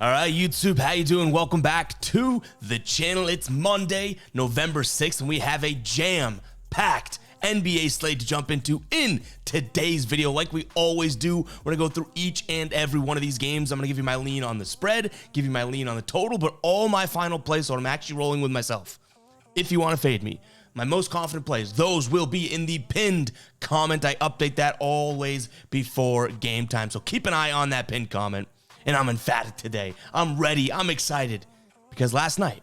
All right, YouTube, how you doing? Welcome back to the channel. It's Monday, November 6th, and we have a jam-packed NBA slate to jump into in today's video. Like we always do, we're gonna go through each and every one of these games. I'm gonna give you my lean on the spread, give you my lean on the total, but all my final plays, so I'm actually rolling with myself. If you want to fade me, my most confident plays, those will be in the pinned comment. I update that always before game time, so keep an eye on that pinned comment. And I'm emphatic today. I'm ready. I'm excited because last night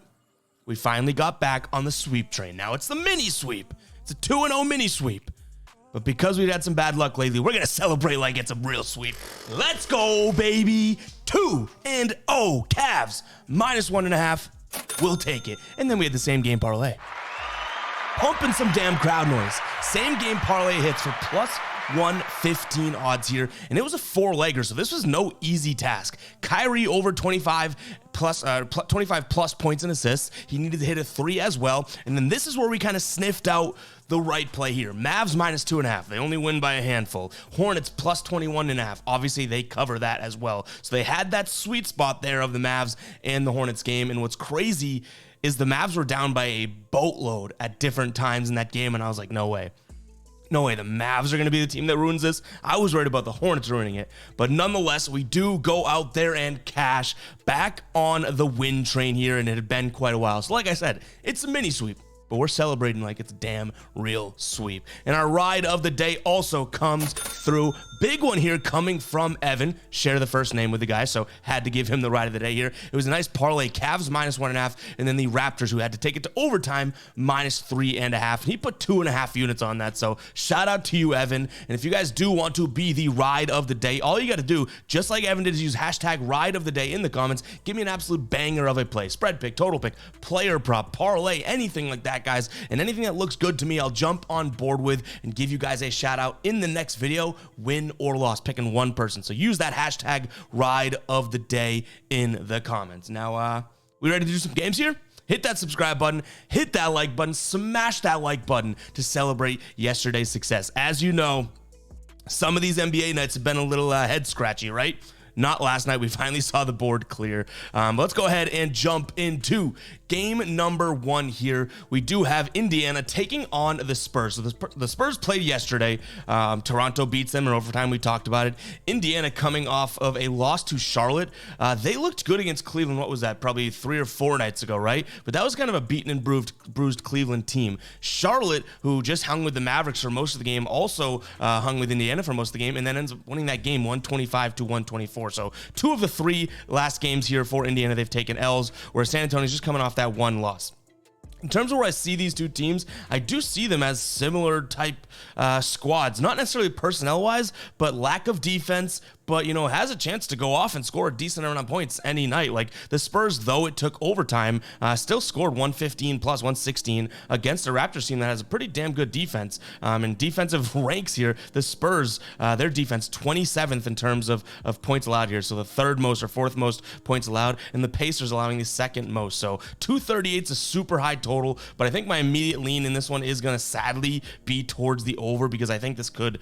we finally got back on the sweep train. Now it's the mini sweep. It's a 2-0 mini sweep. But because we've had some bad luck lately, we're going to celebrate like it's a real sweep. Let's go, baby. 2-0 Cavs -1.5. We'll take it. And then we had the same game parlay. Pumping some damn crowd noise. Same game parlay hits for plus 115 odds here, and it was a 4-legger, so this was no easy task. Kyrie over 25 plus points and assists. He needed to hit a 3 as well, and then this is where we kind of sniffed out the right play here. Mavs -2.5. They only win by a handful. Hornets plus 21.5. Obviously, they cover that as well. So they had that sweet spot there of the Mavs and the Hornets game, and what's crazy is the Mavs were down by a boatload at different times in that game, and I was like, no way. No way, the Mavs are going to be the team that ruins this. I was worried about the Hornets ruining it. But nonetheless, we do go out there and cash back on the win train here, and it had been quite a while. So like I said, it's a mini sweep, but we're celebrating like it's a damn real sweep. And our ride of the day also comes through. Big one here coming from Evan. Share the first name with the guy, so had to give him the ride of the day here. It was a nice parlay. Cavs -1.5, and then the Raptors, who had to take it to overtime, -3.5. And he put 2.5 units on that, so shout out to you, Evan. And if you guys do want to be the ride of the day, all you got to do, just like Evan did, is use hashtag ride of the day in the comments. Give me an absolute banger of a play. Spread pick, total pick, player prop, parlay, anything like that, guys. And anything that looks good to me, I'll jump on board with and give you guys a shout out in the next video, win or loss, picking one person. So use that hashtag ride of the day in the comments. Now, we ready to do some games here? Hit that subscribe button, hit that like button, smash that like button to celebrate yesterday's success. As you know, some of these NBA nights have been a little head scratchy, right? Not last night. We finally saw the board clear. Let's go ahead and jump into game number 1 here. We do have Indiana taking on the Spurs. So the Spurs played yesterday. Toronto beats them in overtime. We talked about it. Indiana coming off of a loss to Charlotte. They looked good against Cleveland. What was that? Probably 3 or 4 nights ago, right? But that was kind of a beaten and bruised Cleveland team. Charlotte, who just hung with the Mavericks for most of the game, also hung with Indiana for most of the game, and then ends up winning that game 125-124. So 2 of the 3 last games here for Indiana, they've taken L's, where San Antonio's just coming off that 1 loss. In terms of where I see these two teams, I do see them as similar type squads, not necessarily personnel-wise, but lack of defense, but, you know, has a chance to go off and score a decent amount of points any night. Like the Spurs, though it took overtime, still scored 115 plus 116 against a Raptors team that has a pretty damn good defense. And defensive ranks here, the Spurs, their defense 27th in terms of points allowed here. So the 3rd most or 4th most points allowed, and the Pacers allowing the 2nd most. So 238 is a super high total, but I think my immediate lean in this one is going to sadly be towards the over, because I think this could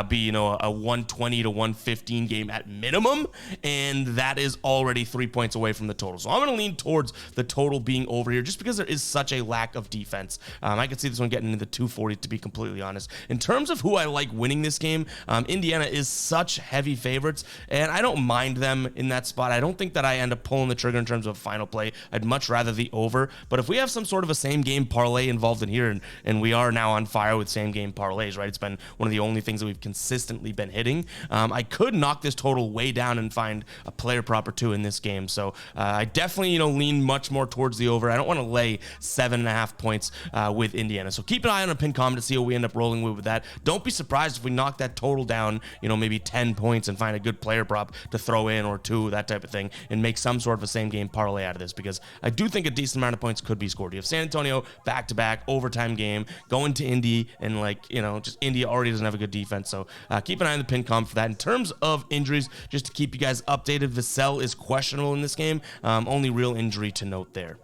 be, you know, a 120 to 115 game at minimum, and that is already 3 points away from the total. So I'm going to lean towards the total being over here, just because there is such a lack of defense. I could see this one getting into the 240, to be completely honest. In terms of who I like winning this game, Indiana is such heavy favorites, and I don't mind them in that spot. I don't think that I end up pulling the trigger in terms of a final play. I'd much rather the over, but if we have some sort of a same game parlay involved in here, and we are now on fire with same game parlays, right? It's been one of the only things that we've consistently been hitting. I could knock this total way down and find a player prop or 2 in this game. So I definitely, you know, lean much more towards the over. I don't want to lay 7.5 points with Indiana. So keep an eye on a pinned comment to see what we end up rolling with that. Don't be surprised if we knock that total down, you know, maybe 10 points and find a good player prop to throw in, or 2, that type of thing, and make some sort of a same game parlay out of this, because I do think a decent amount of points could be scored. You have San Antonio back-to-back overtime game going to Indy, and, like, you know, just Indy already doesn't have a good defense. So keep an eye on the pinned comment for that. In terms of injuries, just to keep you guys updated, Vassell is questionable in this game. Only real injury to note there.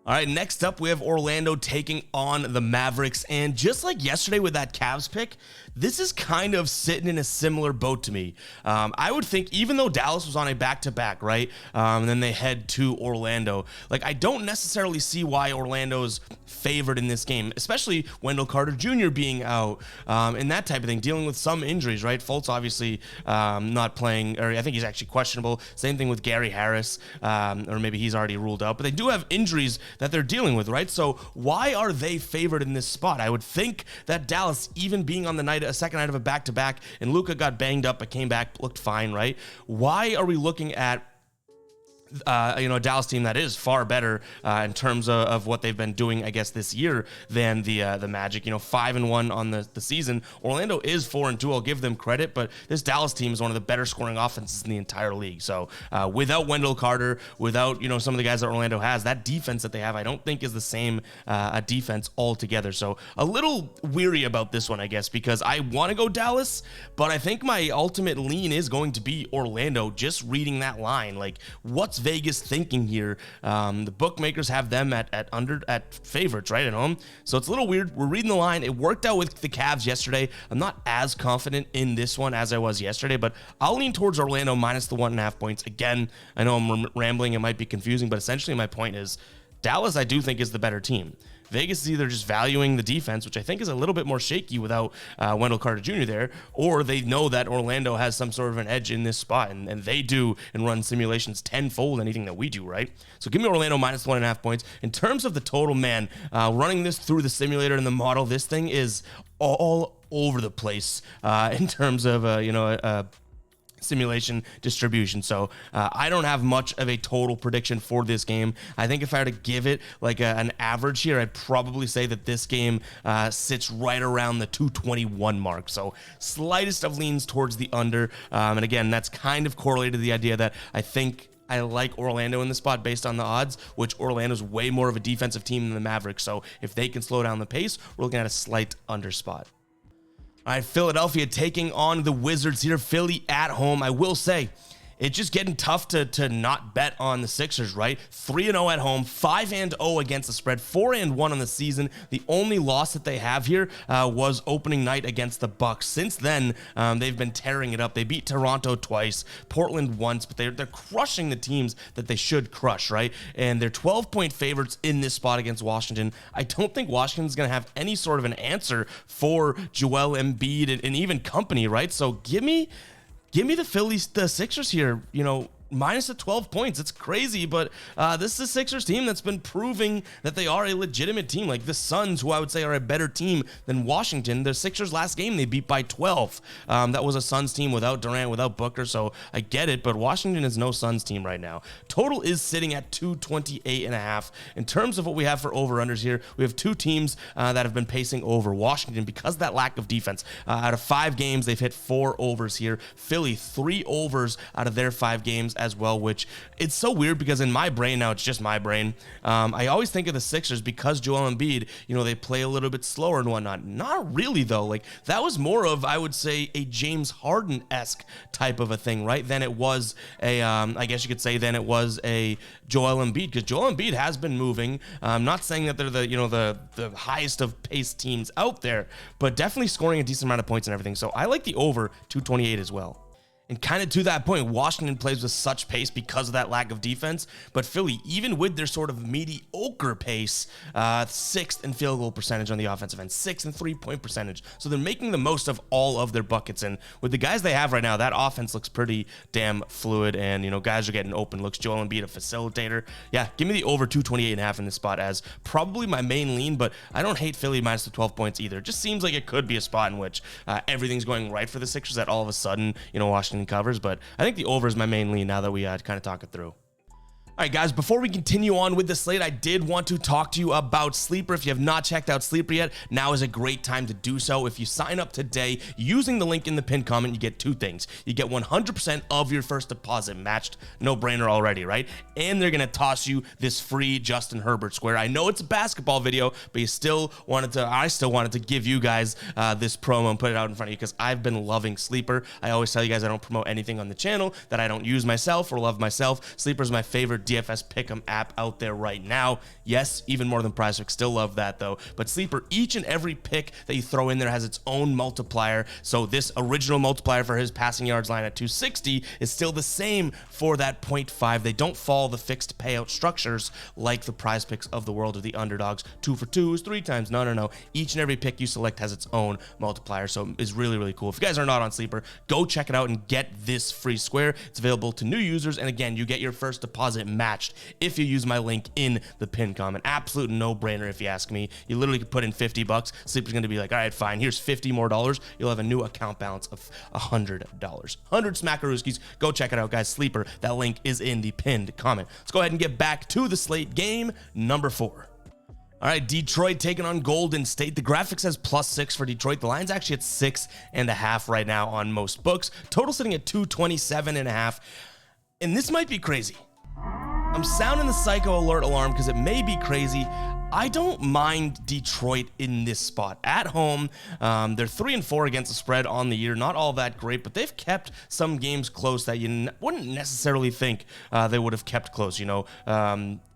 All right, next up, we have Orlando taking on the Mavericks. And just like yesterday with that Cavs pick, this is kind of sitting in a similar boat to me. I would think, even though Dallas was on a back-to-back, right, and then they head to Orlando, like, I don't necessarily see why Orlando's favored in this game, especially Wendell Carter Jr. being out, and that type of thing, dealing with some injuries, right? Fultz obviously not playing, or I think he's actually questionable. Same thing with Gary Harris, or maybe he's already ruled out, but they do have injuries that they're dealing with, right? So why are they favored in this spot? I would think that Dallas, even being on the night, a second night of a back-to-back, and Luka got banged up but came back, looked fine, right? Why are we looking at a Dallas team that is far better in terms of what they've been doing, I guess, this year than the Magic? 5-1 on the season. Orlando is 4-2. I'll give them credit, but this Dallas team is one of the better scoring offenses in the entire league. So without Wendell Carter, without some of the guys that Orlando has, that defense that they have, I don't think is the same a defense altogether. So a little weary about this one, I guess, because I want to go Dallas, but I think my ultimate lean is going to be Orlando. Just reading that line, like, what's Vegas thinking here? The bookmakers have them at favorites, right, at home. So it's a little weird. We're reading the line. It worked out with the Cavs yesterday. I'm not as confident in this one as I was yesterday, but I'll lean towards Orlando minus the 1.5 points. Again, I know I'm rambling. It might be confusing, but essentially my point is Dallas, I do think, is the better team. Vegas is either just valuing the defense, which I think is a little bit more shaky without Wendell Carter Jr. there, or they know that Orlando has some sort of an edge in this spot, and they do and run simulations tenfold anything that we do, right? So give me Orlando minus 1.5 points. In terms of the total, man, running this through the simulator and the model, this thing is all over the place in terms of, simulation distribution. So I don't have much of a total prediction for this game. I think if I were to give it like an average here, I'd probably say that this game sits right around the 221 mark. So slightest of leans towards the under. And again, that's kind of correlated to the idea that I think I like Orlando in the spot based on the odds, which Orlando's way more of a defensive team than the Mavericks. So if they can slow down the pace, we're looking at a slight under spot. All right, Philadelphia taking on the Wizards here. Philly at home. I will say, it's just getting tough to not bet on the Sixers, right? 3-0 at home, 5-0 against the spread, 4-1 on the season. The only loss that they have here was opening night against the Bucks. Since then, they've been tearing it up. They beat Toronto twice, Portland once, but they're crushing the teams that they should crush, right? And they're 12-point favorites in this spot against Washington. I don't think Washington's going to have any sort of an answer for Joel Embiid and even company, right? So give me the Sixers here, minus the 12 points. It's crazy, but this is a Sixers team that's been proving that they are a legitimate team. Like the Suns, who I would say are a better team than Washington. The Sixers last game, they beat by 12. That was a Suns team without Durant, without Booker, so I get it, but Washington is no Suns team right now. Total is sitting at 228.5. In terms of what we have for over-unders here, we have two teams that have been pacing over. Washington, because of that lack of defense, out of 5 games, they've hit 4 overs here. Philly, 3 overs out of their 5 games as well, which it's so weird because in my brain now, it's just my brain. I always think of the Sixers because Joel Embiid, they play a little bit slower and whatnot. Not really though. Like that was more of, I would say, a James Harden-esque type of a thing, right? Than it was I guess you could say, than it was a Joel Embiid, because Joel Embiid has been moving. I'm not saying that they're the highest of pace teams out there, but definitely scoring a decent amount of points and everything. So I like the over 228 as well. And kind of to that point, Washington plays with such pace because of that lack of defense. But Philly, even with their sort of mediocre pace, 6th in field goal percentage on the offensive end, 6th in three-point percentage. So they're making the most of all of their buckets. And with the guys they have right now, that offense looks pretty damn fluid. And, guys are getting open looks. Joel Embiid, a facilitator. Yeah, give me the over 228.5 in this spot as probably my main lean. But I don't hate Philly minus the 12 points either. It just seems like it could be a spot in which everything's going right for the Sixers, that all of a sudden, Washington covers, but I think the over is my main lean now that we kind of talk it through. All right, guys, before we continue on with the slate, I did want to talk to you about Sleeper. If you have not checked out Sleeper yet, now is a great time to do so. If you sign up today using the link in the pinned comment, you get 2 things. You get 100% of your first deposit matched. No brainer already, right? And they're going to toss you this free Justin Herbert square. I know it's a basketball video, but I still wanted to give you guys this promo and put it out in front of you because I've been loving Sleeper. I always tell you guys I don't promote anything on the channel that I don't use myself or love myself. Sleeper is my favorite DFS Pick'em app out there right now. Yes, even more than PrizePicks, still love that though. But Sleeper, each and every pick that you throw in there has its own multiplier. So this original multiplier for his passing yards line at 260 is still the same for that 0.5. They don't follow the fixed payout structures like the PrizePicks of the world or the underdogs. 2 for 2 is 3 times. No. Each and every pick you select has its own multiplier. So it's really, really cool. If you guys are not on Sleeper, go check it out and get this free square. It's available to new users. And again, you get your first deposit matched if you use my link in the pinned comment. Absolute no-brainer if you ask me. You literally could put in $50. Sleeper's going to be like, all right, fine, here's $50 more. You'll have a new account balance of $100. 100 smackarooskies. Go check it out, guys. Sleeper, that link is in the pinned comment. Let's go ahead and get back to the slate. Game number 4. All right, Detroit taking on Golden State. The graphic says +6 for Detroit. The line's actually at 6.5 right now on most books. Total sitting at 227.5. And this might be crazy. I'm sounding the psycho alert alarm because it may be crazy. I don't mind Detroit in this spot. At home, they're 3-4 against the spread on the year. Not all that great, but they've kept some games close that you wouldn't necessarily think they would have kept close, you know.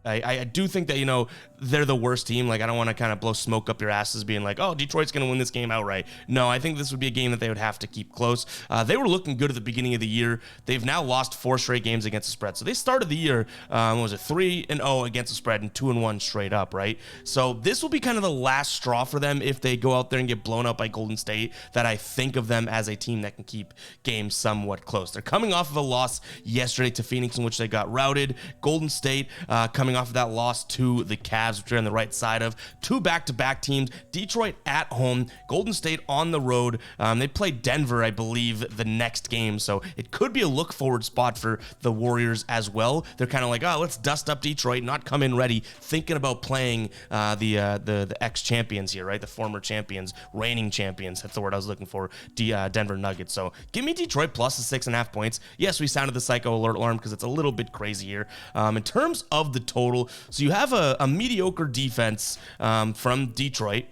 I do think that, you know, they're the worst team. Like, I don't want to kind of blow smoke up your asses being like, oh, Detroit's going to win this game outright. No, I think this would be a game that they would have to keep close. They were looking good at the beginning of the year. They've now lost 4 straight games against the spread. So they started the year, 3-0 against the spread and 2-1 straight up, right? So this will be kind of the last straw for them if they go out there and get blown out by Golden State, that I think of them as a team that can keep games somewhat close. They're coming off of a loss yesterday to Phoenix in which they got routed. Golden State coming off of that loss to the Cavs, which are on the right side of 2 back-to-back teams. Detroit at home, Golden State on the road. They play Denver, I believe, the next game, so it could be a look-forward spot for the Warriors as well. They're kind of like, oh, let's dust up Detroit, not come in ready, thinking about playing the ex-champions here, right? The former champions, reigning champions. That's the word I was looking for. Denver Nuggets. So give me Detroit plus the 6.5 points. Yes, we sounded the psycho alert alarm because it's a little bit crazy here. In terms of the total, so you have a mediocre defense from Detroit.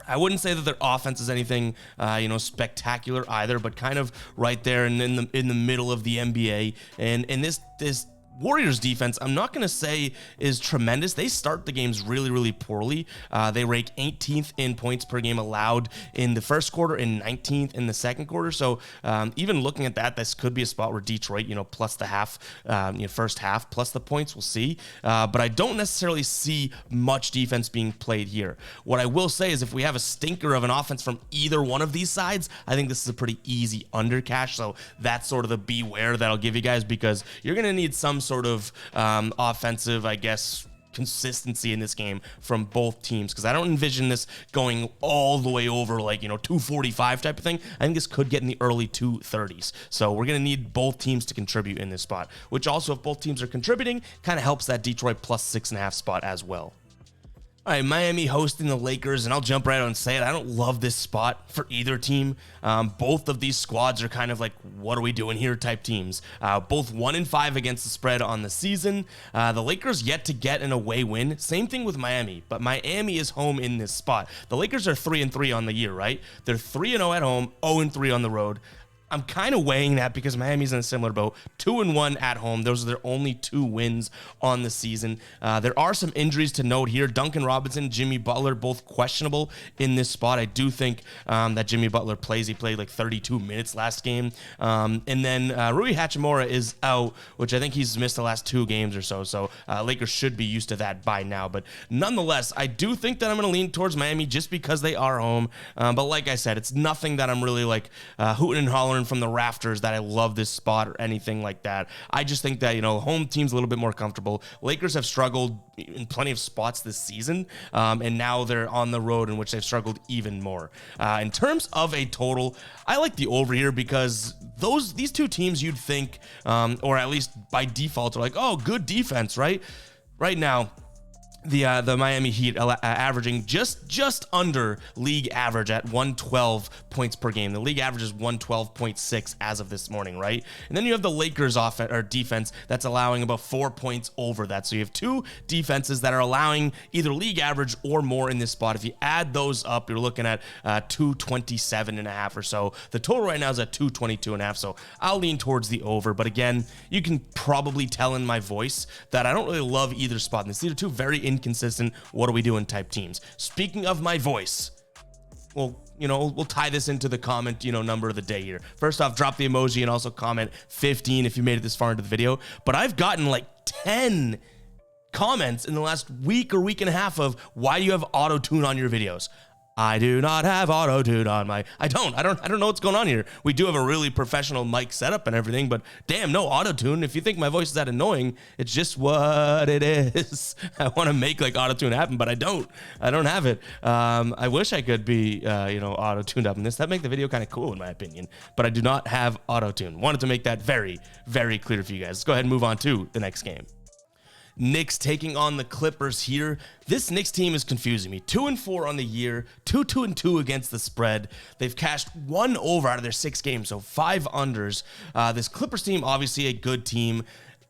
I wouldn't say that their offense is anything, spectacular either, but kind of right there and in the middle of the NBA. And this Warriors defense, I'm not going to say is tremendous. They start the games really, really poorly. They rank 18th in points per game allowed in the first quarter and 19th in the second quarter. So even looking at that, this could be a spot where Detroit, plus the half, first half, plus the points, we'll see. But I don't necessarily see much defense being played here. What I will say is if we have a stinker of an offense from either one of these sides, I think this is a pretty easy under cash. So that's sort of the beware that I'll give you guys, because you're going to need some sort of offensive, I guess, consistency in this game from both teams, because I don't envision this going all the way over like 245 type of thing. I think this could get in the early 230s. So we're going to need both teams to contribute in this spot, which also, if both teams are contributing, kind of helps that Detroit plus 6.5 spot as well. All right, Miami hosting the Lakers, and I'll jump right out and say it. I don't love this spot for either team. Both of these squads are kind of like, what are we doing here type teams. Both 1-5 against the spread on the season. The Lakers yet to get an away win. Same thing with Miami, but Miami is home in this spot. The Lakers are 3-3 on the year, right? They're 3-0 at home, 0-3 on the road. I'm kind of weighing that because Miami's in a similar boat. 2-1 at home. Those are their only 2 wins on the season. There are some injuries to note here. Duncan Robinson, Jimmy Butler, both questionable in this spot. I do think that Jimmy Butler plays. He played like 32 minutes last game. And then Rui Hachimura is out, which I think he's missed the last 2 games or so. So Lakers should be used to that by now. But nonetheless, I do think that I'm going to lean towards Miami just because they are home. But like I said, it's nothing that I'm really like hooting and hollering from the rafters that I love this spot or anything like that. I just think that, home team's a little bit more comfortable. Lakers have struggled in plenty of spots this season, and now they're on the road in which they've struggled even more. In terms of a total, I like the over here because these 2 teams you'd think, or at least by default, are like, oh, good defense, right? Right now, the Miami Heat averaging just under league average at 112 points per game. The league average is 112.6 as of this morning, right? And then you have the Lakers offense or defense that's allowing about 4 points over that. So you have two defenses that are allowing either league average or more in this spot. If you add those up, you're looking at 227.5 or so. The total right now is at 222.5. So I'll lean towards the over. But again, you can probably tell in my voice that I don't really love either spot. And these are two very inconsistent, what are we doing type teams. Speaking of my voice, well, we'll tie this into the comment, number of the day here. First off, drop the emoji and also comment 15 if you made it this far into the video. But I've gotten like 10 comments in the last week or week and a half of why you have auto-tune on your videos. I do not have auto-tune on my, I don't know what's going on here. We do have a really professional mic setup and everything, but damn, no auto-tune. If you think my voice is that annoying, it's just what it is. I want to make like auto-tune happen, but I don't have it. I wish I could be, auto-tuned up in this. That'd make the video kind of cool in my opinion, but I do not have auto-tune. Wanted to make that very, very clear for you guys. Let's go ahead and move on to the next game. Knicks taking on the Clippers here. This Knicks team is confusing me. 2-4 on the year, 2-2 against the spread. They've cashed 1 over out of their 6 games, so 5 unders. This Clippers team, obviously a good team.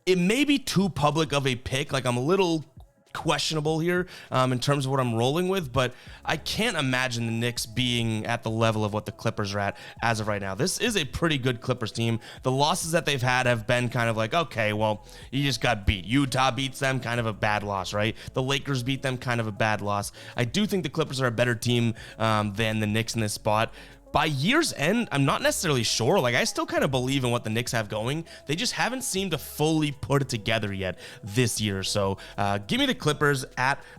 It may be too public of a pick. Like I'm a little questionable here in terms of what I'm rolling with, but I can't imagine the Knicks being at the level of what the Clippers are at as of right now. This is a pretty good Clippers team. The losses that they've had have been kind of like, okay, well, you just got beat. Utah beats them, kind of a bad loss, right? The Lakers beat them, kind of a bad loss. I do think the Clippers are a better team than the Knicks in this spot. By year's end, I'm not necessarily sure. Like, I still kind of believe in what the Knicks have going. They just haven't seemed to fully put it together yet this year. So give me the Clippers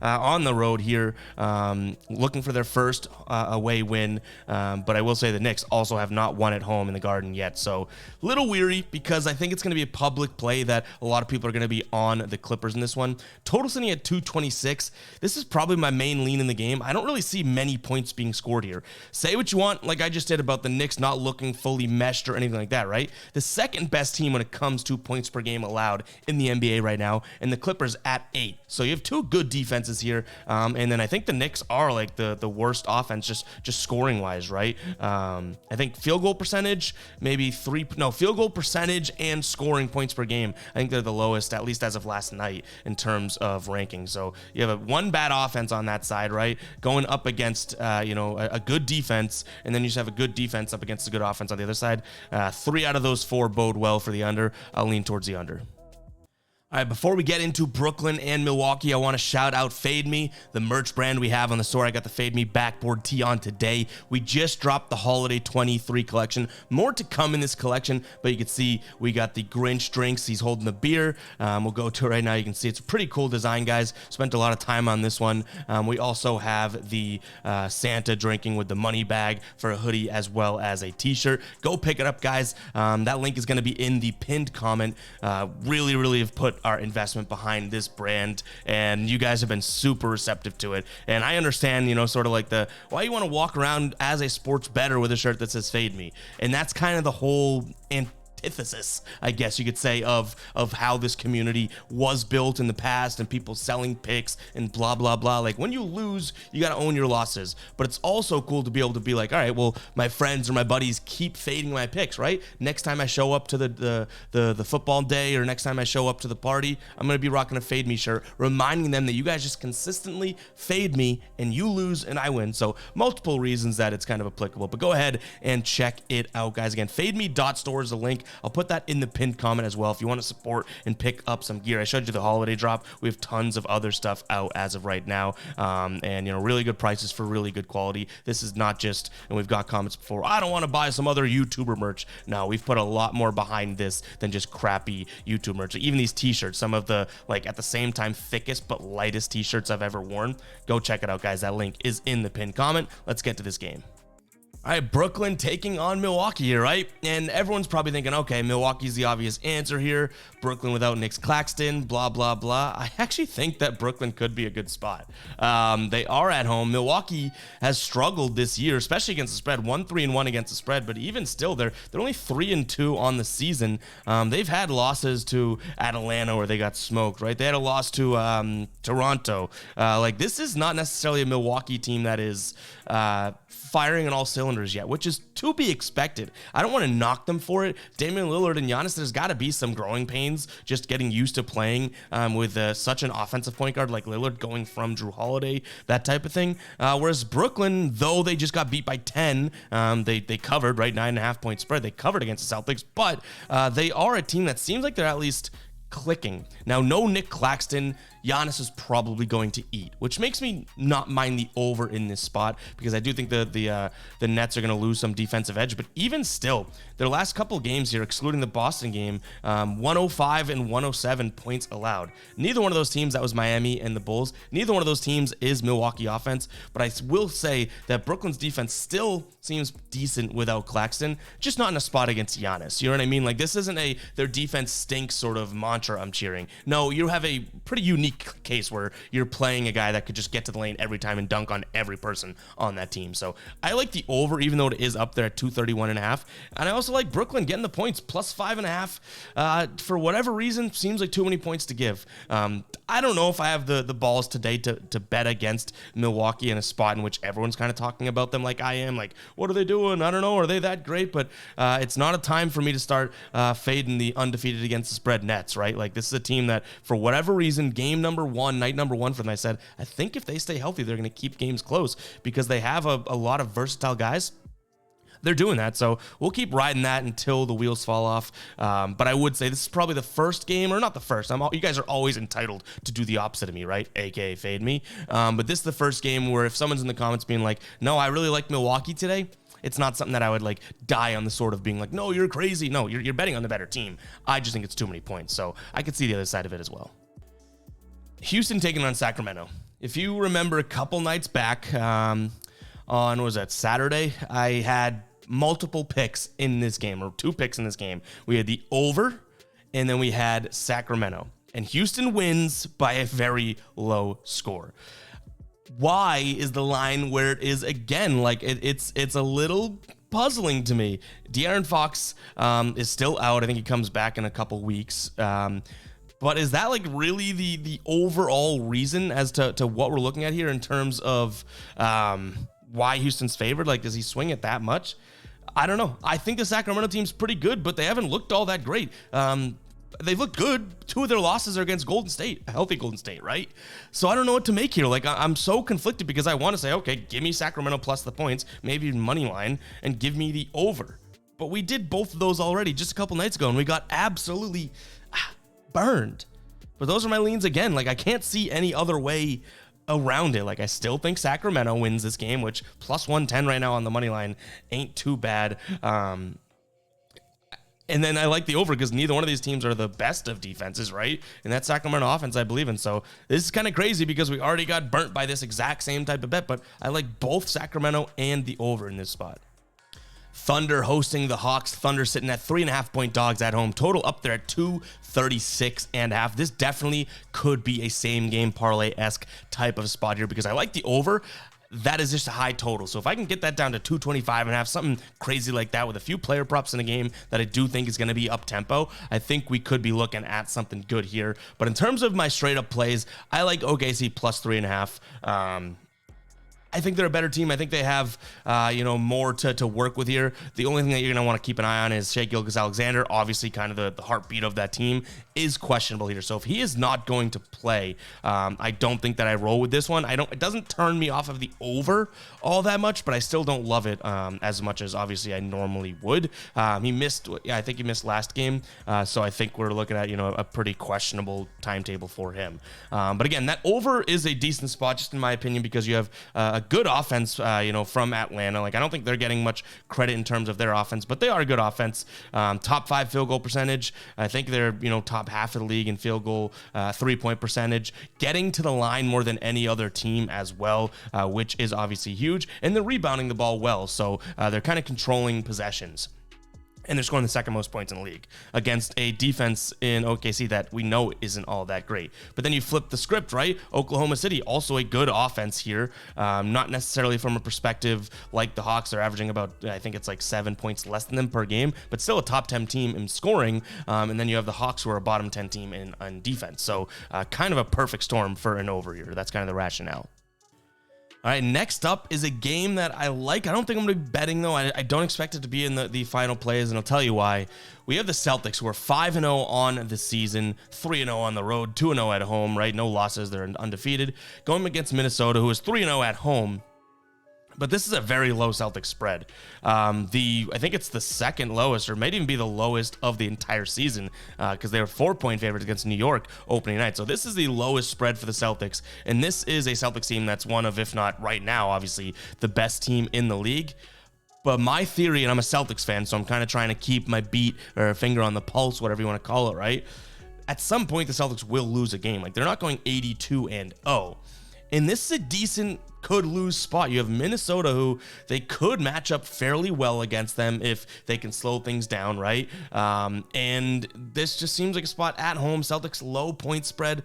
on the road here, looking for their first away win. But I will say the Knicks also have not won at home in the Garden yet. So a little weary because I think it's going to be a public play that a lot of people are going to be on the Clippers in this one. Total sitting at 226. This is probably my main lean in the game. I don't really see many points being scored here. Say what you want, like I just did about the Knicks not looking fully meshed or anything like that, right? The second best team when it comes to points per game allowed in the NBA right now, and the Clippers at 8. So you have two good defenses here, and then I think the Knicks are like the worst offense just scoring wise, right? I think field goal percentage, field goal percentage and scoring points per game, I think they're the lowest, at least as of last night, in terms of ranking. So you have one bad offense on that side, right? Going up against a good defense, and then you just have a good defense up against a good offense on the other side. 3 out of those 4 bode well for the under. I'll lean towards the under. All right, before we get into Brooklyn and Milwaukee, I want to shout out Fade Me, the merch brand we have on the store. I got the Fade Me backboard tee on today. We just dropped the Holiday 23 collection. More to come in this collection, but you can see we got the Grinch drinks. He's holding the beer. We'll go to it right now. You can see it's a pretty cool design, guys. Spent a lot of time on this one. We also have the Santa drinking with the money bag for a hoodie as well as a t-shirt. Go pick it up, guys. That link is going to be in the pinned comment. Really have put our investment behind this brand, and you guys have been super receptive to it. And I understand, sort of like why you want to walk around as a sports bettor with a shirt that says Fade Me. And that's kind of the whole antithesis, I guess you could say, of how this community was built in the past and people selling picks and blah, blah, blah. Like when you lose, you got to own your losses. But it's also cool to be able to be like, all right, well, my friends or my buddies keep fading my picks, right? Next time I show up to the football day or next time I show up to the party, I'm going to be rocking a Fade Me shirt, reminding them that you guys just consistently fade me and you lose and I win. So multiple reasons that it's kind of applicable, but go ahead and check it out, guys. Again, fademe.store is the link. I'll put that in the pinned comment as well if you want to support and pick up some gear. I showed you the holiday drop. We have tons of other stuff out as of right now, and really good prices for really good quality. This is not just, and we've got comments before, I don't want to buy some other YouTuber merch. No, we've put a lot more behind this than just crappy YouTube merch. Even these t-shirts, some of the at the same time thickest but lightest t-shirts I've ever worn. Go check it out, guys. That link is in the pinned comment. Let's get to this game. All right, Brooklyn taking on Milwaukee here, right? And everyone's probably thinking, okay, Milwaukee's the obvious answer here. Brooklyn without Nick Claxton, blah, blah, blah. I actually think that Brooklyn could be a good spot. They are at home. Milwaukee has struggled this year, especially against the spread. 1-3-1 against the spread, but even still, they're only 3-2 on the season. They've had losses to Atlanta where they got smoked, right? They had a loss to Toronto. This is not necessarily a Milwaukee team that is firing on all cylinders yet, which is to be expected. I don't want to knock them for it. Damian Lillard and Giannis, there's got to be some growing pains just getting used to playing with such an offensive point guard like Lillard going from Drew Holiday, that type of thing. Whereas Brooklyn, though they just got beat by 10, they covered, right, 9.5 point spread. They covered against the Celtics, but they are a team that seems like they're at least clicking. Now, no Nick Claxton. Giannis is probably going to eat, which makes me not mind the over in this spot because I do think the Nets are going to lose some defensive edge. But even still, their last couple games here, excluding the Boston game, 105 and 107 points allowed. Neither one of those teams, that was Miami and the Bulls, neither one of those teams is Milwaukee offense. But I will say that Brooklyn's defense still seems decent without Claxton, just not in a spot against Giannis. You know what I mean? Like, this isn't their defense stinks sort of mantra I'm cheering. No, you have a pretty unique case where you're playing a guy that could just get to the lane every time and dunk on every person on that team. So I like the over, even though it is up there at 231.5. And I also like Brooklyn getting the points plus 5.5. For whatever reason, seems like too many points to give. I don't know if I have the balls today to bet against Milwaukee in a spot in which everyone's kind of talking about them like I am. Like, what are they doing? I don't know. Are they that great? But it's not a time for me to start fading the undefeated against the spread Nets, right? Like, this is a team that, for whatever reason, night number one for them, I said, I think if they stay healthy, they're going to keep games close because they have a lot of versatile guys. They're doing that, so we'll keep riding that until the wheels fall off. But I would say this is probably the first game, or not the first. You guys are always entitled to do the opposite of me, right? AKA fade me. But this is the first game where if someone's in the comments being like, no, I really like Milwaukee today, it's not something that I would like die on the sort of being like, no, you're crazy. No, you're betting on the better team. I just think it's too many points. So I could see the other side of it as well. Houston taking on Sacramento. If you remember a couple nights back on, what was that, Saturday, I had multiple picks in this game, or 2 picks in this game. We had the over, and then we had Sacramento. And Houston wins by a very low score. Why is the line where it is again? Like, it's a little puzzling to me. De'Aaron Fox is still out. I think he comes back in a couple weeks. But is that like really the overall reason as to what we're looking at here in terms of why Houston's favored? Like, does he swing it that much? I don't know. I think the Sacramento team's pretty good, but they haven't looked all that great. They've looked good. 2 of their losses are against Golden State, a healthy Golden State, right? So I don't know what to make here. Like, I'm so conflicted because I want to say, okay, give me Sacramento plus the points, maybe even money line, and give me the over. But we did both of those already just a couple nights ago, and we got absolutely burned. But those are my leans again. Like, I can't see any other way around it. Like, I still think Sacramento wins this game, which plus 110 right now on the money line ain't too bad. And then I like the over because neither one of these teams are the best of defenses, right? And that Sacramento offense I believe in. So this is kind of crazy because we already got burnt by this exact same type of bet, but I like both Sacramento and the over in this spot. Thunder hosting the Hawks. Thunder sitting at 3.5 point dogs at home. Total up there at 236.5. This definitely could be a same game parlay-esque type of spot here because I like the over. That is just a high total. So if I can get that down to 225.5, something crazy like that with a few player props in a game that I do think is going to be up tempo, I think we could be looking at something good here. But in terms of my straight up plays, I like OKC plus 3.5. I think they're a better team. I think they have, more to work with here. The only thing that you're going to want to keep an eye on is Shai Gilgeous-Alexander. Obviously, kind of the heartbeat of that team is questionable here. So if he is not going to play, I don't think that I roll with this one. It doesn't turn me off of the over all that much, but I still don't love it as much as obviously I normally would. He missed, I think he missed last game. So I think we're looking at, a pretty questionable timetable for him. But again, that over is a decent spot, just in my opinion, because you have a A good offense, from Atlanta. Like, I don't think they're getting much credit in terms of their offense, but they are a good offense. Top 5 field goal percentage. I think they're, top half of the league in field goal 3-point percentage. Getting to the line more than any other team as well, which is obviously huge. And they're rebounding the ball well, so they're kind of controlling possessions. And they're scoring the second most points in the league against a defense in OKC that we know isn't all that great. But then you flip the script, right? Oklahoma City, also a good offense here. Not necessarily from a perspective like the Hawks. They're averaging about, I think it's like 7 points less than them per game, but still a top 10 team in scoring. And then you have the Hawks, who are a bottom 10 team in defense. So kind of a perfect storm for an over here. That's kind of the rationale. All right, next up is a game that I like. I don't think I'm going to be betting, though. I don't expect it to be in the final plays, and I'll tell you why. We have the Celtics, who are 5-0 on the season, 3-0 on the road, 2-0 at home, right? No losses. They're undefeated. Going against Minnesota, who is 3-0 at home. But this is a very low Celtics spread. I think it's the second lowest, or might even be the lowest of the entire season, because they were 4-point favorites against New York opening night. So this is the lowest spread for the Celtics, and this is a Celtics team that's one of, if not right now, obviously the best team in the league. But my theory, and I'm a Celtics fan, so I'm kind of trying to keep my beat or finger on the pulse, whatever you want to call it, right? At some point, the Celtics will lose a game. Like, they're not going 82-0. And this is a decent could lose spot. You have Minnesota, who they could match up fairly well against them if they can slow things down, right? And this just seems like a spot at home. Celtics low point spread.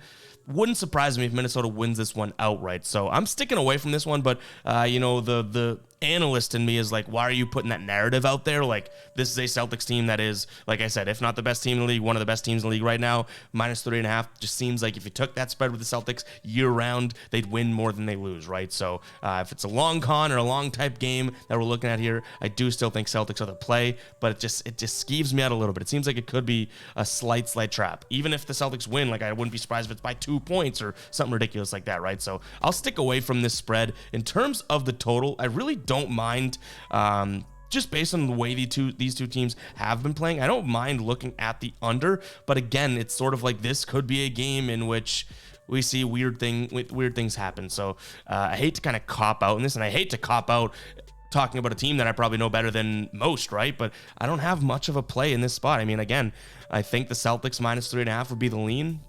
Wouldn't surprise me if Minnesota wins this one outright. So I'm sticking away from this one, but the analyst in me is like, why are you putting that narrative out there? Like, this is a Celtics team that is, like I said, if not the best team in the league, one of the best teams in the league right now. -3.5 just seems like if you took that spread with the Celtics year round, they'd win more than they lose, right? So if it's a long con or a long type game that we're looking at here, I do still think Celtics are the play, but it just skeeves me out a little bit. It seems like it could be a slight trap. Even if the Celtics win, like, I wouldn't be surprised if it's by 2 points or something ridiculous like that, right? So I'll stick away from this spread. In terms of the total, I really don't mind, just based on the way these two teams have been playing, I don't mind looking at the under. But again, it's sort of like this could be a game in which we see weird things happen. So I hate to kind of cop out in this, and I hate to cop out talking about a team that I probably know better than most, right? But I don't have much of a play in this spot. I mean, again, I think the Celtics -3.5 would be the lean,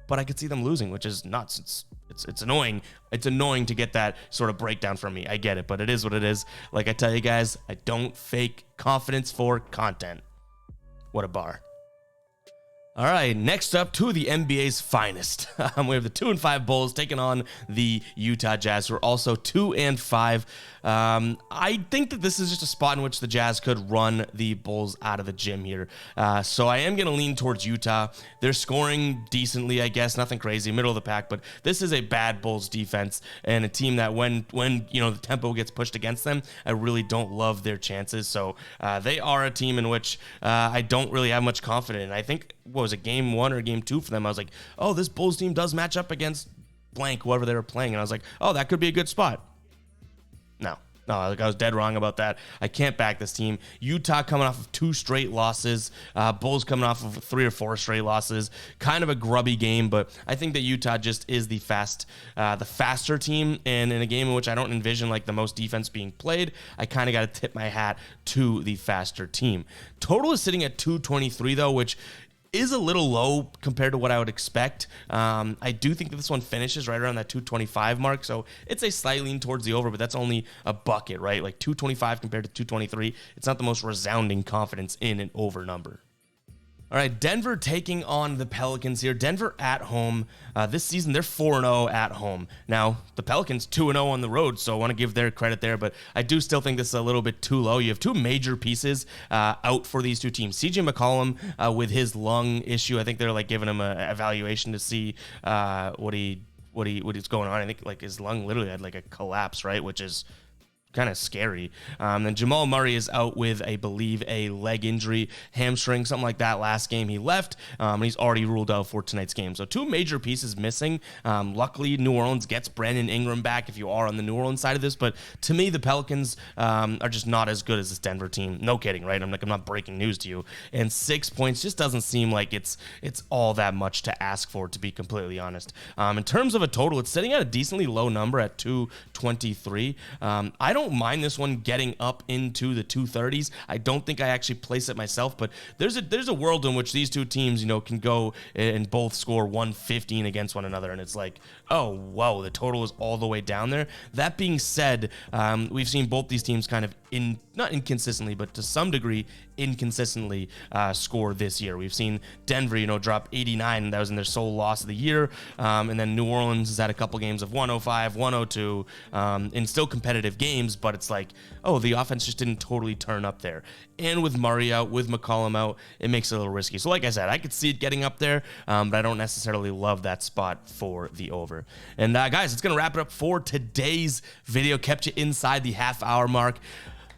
but I could see them losing, which is nuts. It's annoying. It's annoying to get that sort of breakdown from me. I get it, but it is what it is. Like I tell you guys, I don't fake confidence for content. What a bar. All right, next up to the NBA's finest. We have the 2-5 Bulls taking on the Utah Jazz, who are also 2-5. I think that this is just a spot in which the Jazz could run the Bulls out of the gym here. So I am going to lean towards Utah. They're scoring decently, I guess, nothing crazy, middle of the pack, but this is a bad Bulls defense and a team that when the tempo gets pushed against them, I really don't love their chances. So they are a team in which I don't really have much confidence in. I think, what was it, game 1 or game 2 for them? I was like, oh, this Bulls team does match up against blank, whoever they were playing. And I was like, oh, that could be a good spot. No, I was dead wrong about that. I can't back this team. Utah coming off of 2 straight losses. Bulls coming off of 3 or 4 straight losses. Kind of a grubby game, but I think that Utah just is the faster team. And in a game in which I don't envision like the most defense being played, I kind of got to tip my hat to the faster team. Total is sitting at 223 though, which is a little low compared to what I would expect. I do think that this one finishes right around that 225 mark, so it's a slight lean towards the over, but that's only a bucket, right? Like 225 compared to 223, it's not the most resounding confidence in an over number. All right, Denver taking on the Pelicans here. Denver at home. This season, they're 4-0 at home. Now, the Pelicans 2-0 on the road, so I want to give their credit there, but I do still think this is a little bit too low. You have 2 major pieces out for these 2 teams. CJ McCollum with his lung issue. I think they're like giving him an evaluation to see what is going on. I think like his lung literally had like a collapse, right? Which is kind of scary. Then Jamal Murray is out with, I believe, a leg injury, hamstring, something like that. Last game he left, and he's already ruled out for tonight's game. So two major pieces missing. Luckily, New Orleans gets Brandon Ingram back if you are on the New Orleans side of this. But to me, the Pelicans are just not as good as this Denver team. No kidding, right? I'm not breaking news to you. And 6 points just doesn't seem like it's all that much to ask for, to be completely honest. In terms of a total, it's sitting at a decently low number at 223. I don't mind this one getting up into the 230s. I don't think I actually place it myself, but there's a world in which these two teams, can go and both score 115 against one another, and it's like, oh, whoa, the total is all the way down there. That being said, we've seen both these teams kind of not inconsistently, but to some degree inconsistently score this year. We've seen Denver, drop 89, and that was in their sole loss of the year. And then New Orleans has had a couple games of 105, 102, in still competitive games, but it's like, oh, the offense just didn't totally turn up there. And with Murray out, with McCollum out, it makes it a little risky. So like I said, I could see it getting up there, but I don't necessarily love that spot for the over. And guys, it's going to wrap it up for today's video. Kept you inside the half-hour mark.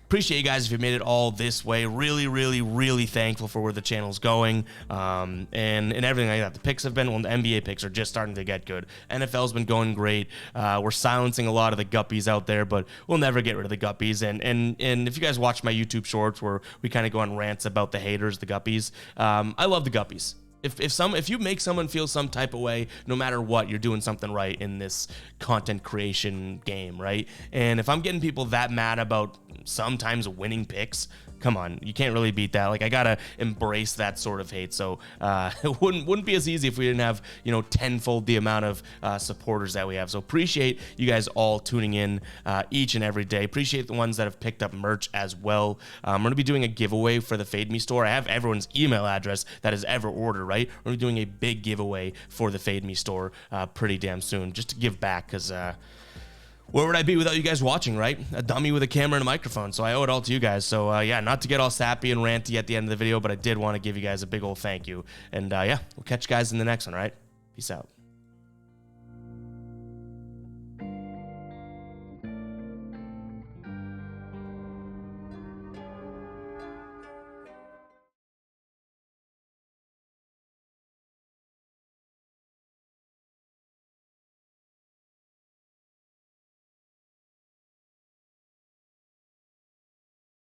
Appreciate you guys if you made it all this way. Really, really, really thankful for where the channel's going, and everything like that. The picks have been, the NBA picks are just starting to get good. NFL's been going great. We're silencing a lot of the guppies out there, but we'll never get rid of the guppies. And if you guys watch my YouTube shorts where we kind of go on rants about the haters, the guppies, I love the guppies. If you make someone feel some type of way, no matter what, you're doing something right in this content creation game, right? And if I'm getting people that mad about sometimes winning picks, come on, you can't really beat that. Like, I gotta embrace that sort of hate. So it wouldn't be as easy if we didn't have tenfold the amount of supporters that we have. So appreciate you guys all tuning in each and every day. Appreciate the ones that have picked up merch as well. I'm gonna be doing a giveaway for the Fade Me store. I have everyone's email address that has ever ordered, right? We're gonna be doing a big giveaway for the Fade Me store pretty damn soon, just to give back, because where would I be without you guys watching, right? A dummy with a camera and a microphone, so I owe it all to you guys. So, yeah, not to get all sappy and ranty at the end of the video, but I did want to give you guys a big old thank you. And, yeah, we'll catch you guys in the next one, all right? Peace out.